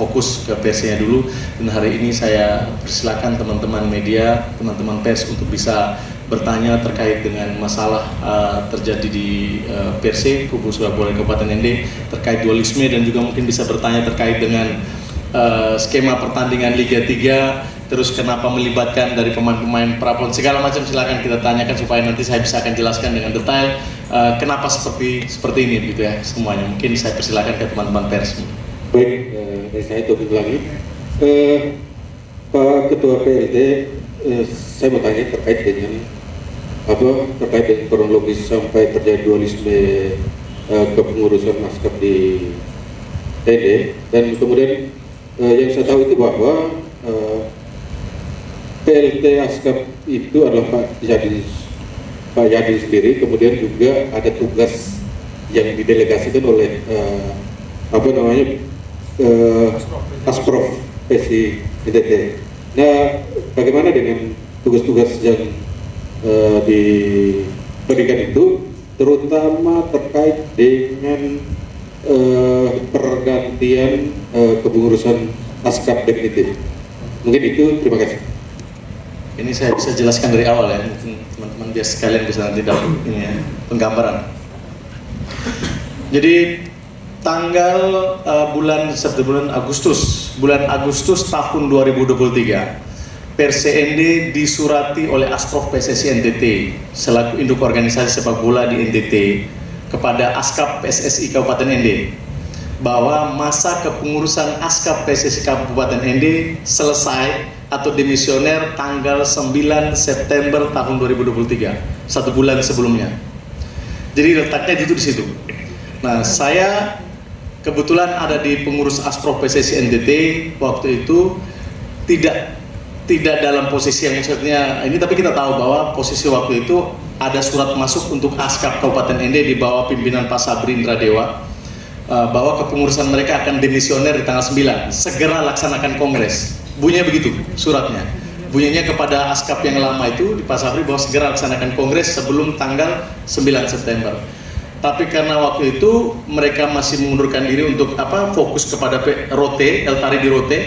fokus ke persnya dulu. Dan hari ini saya persilakan teman-teman media, teman-teman pers untuk bisa bertanya terkait dengan masalah terjadi di Perse, Kubu Surabaya Kabupaten ND, terkait dualisme, dan juga mungkin bisa bertanya terkait dengan skema pertandingan Liga 3, terus kenapa melibatkan dari pemain-pemain prapon, segala macam silakan kita tanyakan supaya nanti saya bisa akan jelaskan dengan detail kenapa seperti ini gitu ya semuanya. Mungkin saya persilakan ke teman-teman pers. Baik, dari saya Taufik lagi. Pak Ketua PLT, saya mau tanya terkait dengan kronologis sampai terjadi dualisme kepengurusan maskap di TND, dan kemudian yang saya tahu itu bahwa PLT Askap itu adalah Pak Yadi sendiri, kemudian juga ada tugas yang didelegasikan oleh Asprof PSI NTT. Nah, bagaimana dengan tugas-tugas yang diberikan itu, terutama terkait dengan pergantian kepengurusan Askap definitif? Mungkin itu, terima kasih. Ini saya bisa jelaskan dari awal ya, mungkin teman-teman biar sekalian bisa nanti dapat ini ya, penggambaran. Jadi tanggal bulan Agustus tahun 2023, PSND disurati oleh Asprof PSSI NTT selaku induk organisasi sepak bola di NTT kepada Askap PSSI Kabupaten ND bahwa masa kepengurusan Askap PSSI Kabupaten ND selesai atau demisioner tanggal 9 September tahun 2023, 1 bulan sebelumnya. Jadi letaknya itu di situ. Nah, saya kebetulan ada di pengurus Asprof PSSI NTT waktu itu, tidak dalam posisi yang maksudnya ini, tapi kita tahu bahwa posisi waktu itu ada surat masuk untuk Askap Kabupaten ND di bawah pimpinan Pak Sabri Indra Dewa, bahwa kepengurusan mereka akan demisioner di tanggal 9, segera laksanakan kongres. Bunyinya begitu suratnya, bunyinya kepada Askap yang lama itu di Pak Sabri bahwa segera laksanakan kongres sebelum tanggal 9 September. Tapi karena waktu itu mereka masih mengundurkan diri untuk fokus kepada Rote, Eltari di Rote.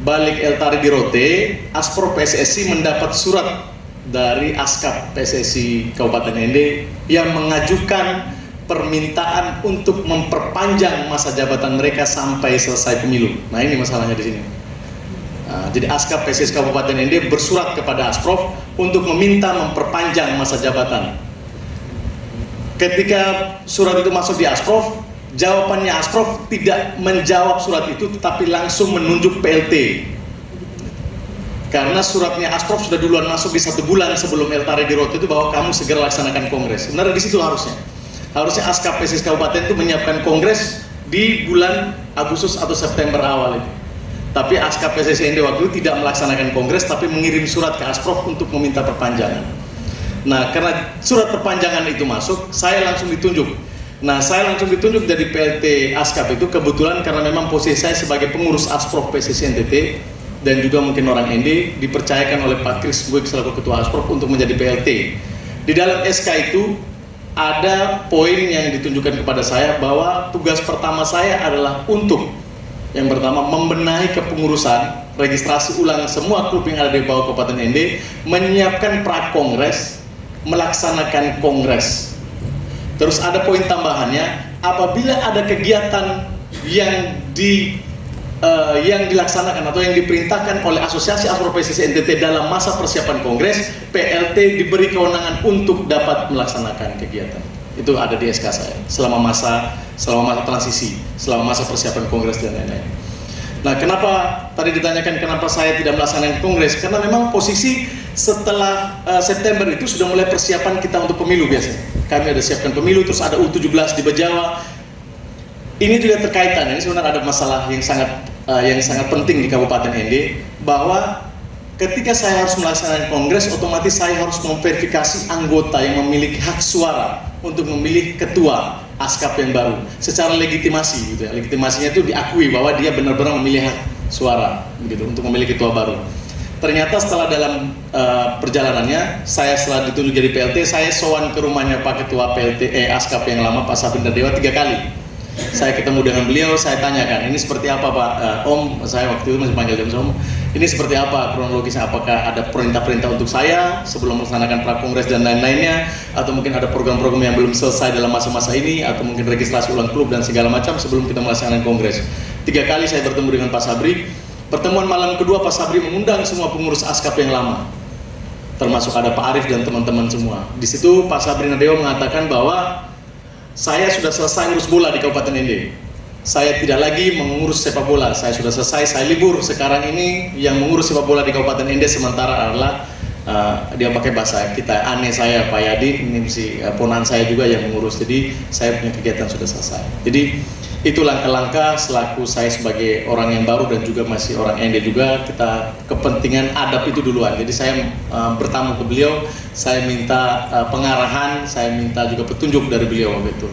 Balik Eltari di Rote, Asprof PSSI mendapat surat dari Askap PSSI Kabupaten ND yang mengajukan permintaan untuk memperpanjang masa jabatan mereka sampai selesai pemilu. Nah, ini masalahnya di sini. Jadi Askap PSSI Kabupaten ND bersurat kepada Asprof untuk meminta memperpanjang masa jabatan. Ketika surat itu masuk di Asprof, jawabannya Asprof tidak menjawab surat itu, tetapi langsung menunjuk PLT. Karena suratnya Asprof sudah duluan masuk di 1 bulan sebelum Eltari di Rote itu bahwa kamu segera laksanakan kongres. Sebenarnya di situ harusnya Askap PSSI Kabupaten itu menyiapkan kongres di bulan Agustus atau September awal itu. Tapi Askap PSSI ND waktu itu tidak melaksanakan kongres, tapi mengirim surat ke Asprof untuk meminta perpanjangan. Nah, karena surat perpanjangan itu masuk, saya langsung ditunjuk. Nah, saya langsung ditunjuk dari PLT Askap itu kebetulan karena memang posisi saya sebagai pengurus Asprof PSSI NTT dan juga mungkin orang ND dipercayakan oleh Pak Kris gue selaku Ketua Asprof untuk menjadi PLT. Di dalam SK itu ada poin yang ditunjukkan kepada saya bahwa tugas pertama saya adalah untuk yang pertama membenahi kepengurusan, registrasi ulang semua klub yang ada di bawah Kabupaten ND, menyiapkan pra-kongres, melaksanakan kongres. Terus ada poin tambahannya, apabila ada kegiatan yang dilaksanakan atau yang diperintahkan oleh Asosiasi Asprof PSSI NTT dalam masa persiapan kongres, PLT diberi kewenangan untuk dapat melaksanakan kegiatan. Itu ada di SK saya selama masa transisi, selama masa persiapan kongres dan lain-lain. Nah, kenapa tadi ditanyakan kenapa saya tidak melaksanakan kongres? Karena memang posisi setelah September itu sudah mulai persiapan kita untuk pemilu biasanya. Kami ada siapkan pemilu, terus ada U17 di Bejawa. Ini juga terkaitan, ini sebenarnya ada masalah yang sangat penting di Kabupaten ND, bahwa ketika saya harus melaksanakan kongres, otomatis saya harus memverifikasi anggota yang memiliki hak suara untuk memilih ketua Askap yang baru secara legitimasi gitu ya. Legitimasinya itu diakui bahwa dia benar-benar memilih hak suara gitu untuk memilih ketua baru. Ternyata setelah dalam perjalanannya, saya setelah ditunjuk jadi PLT, saya sowan ke rumahnya Pak Ketua PLT Askap yang lama Pak Sabri Dewa 3 kali. Saya ketemu dengan beliau, saya tanyakan, ini seperti apa Pak? Om, saya waktu itu masih panggil dia Om, ini seperti apa kronologisnya? Apakah ada perintah-perintah untuk saya sebelum melaksanakan prakongres dan lain-lainnya? Atau mungkin ada program-program yang belum selesai dalam masa-masa ini? Atau mungkin registrasi ulang klub dan segala macam sebelum kita melaksanakan kongres? 3 kali saya bertemu dengan Pak Sabri. Pertemuan malam kedua Pak Sabri mengundang semua pengurus ASKAP yang lama, termasuk ada Pak Arief dan teman-teman semua. Di situ Pak Sabri Nadeo mengatakan bahwa saya sudah selesai ngurus bola di Kabupaten Ende. Saya tidak lagi mengurus sepak bola. Saya sudah selesai, saya libur. Sekarang ini yang mengurus sepak bola di Kabupaten Ende sementara adalah dia pakai bahasa kita, aneh saya Pak Yadi, ini si ponan saya juga yang mengurus. Jadi saya punya kegiatan sudah selesai. Jadi itu langkah-langkah selaku saya sebagai orang yang baru dan juga masih orang Ende juga, kita kepentingan adab itu duluan. Jadi saya bertamu ke beliau, saya minta pengarahan, saya minta juga petunjuk dari beliau waktu itu.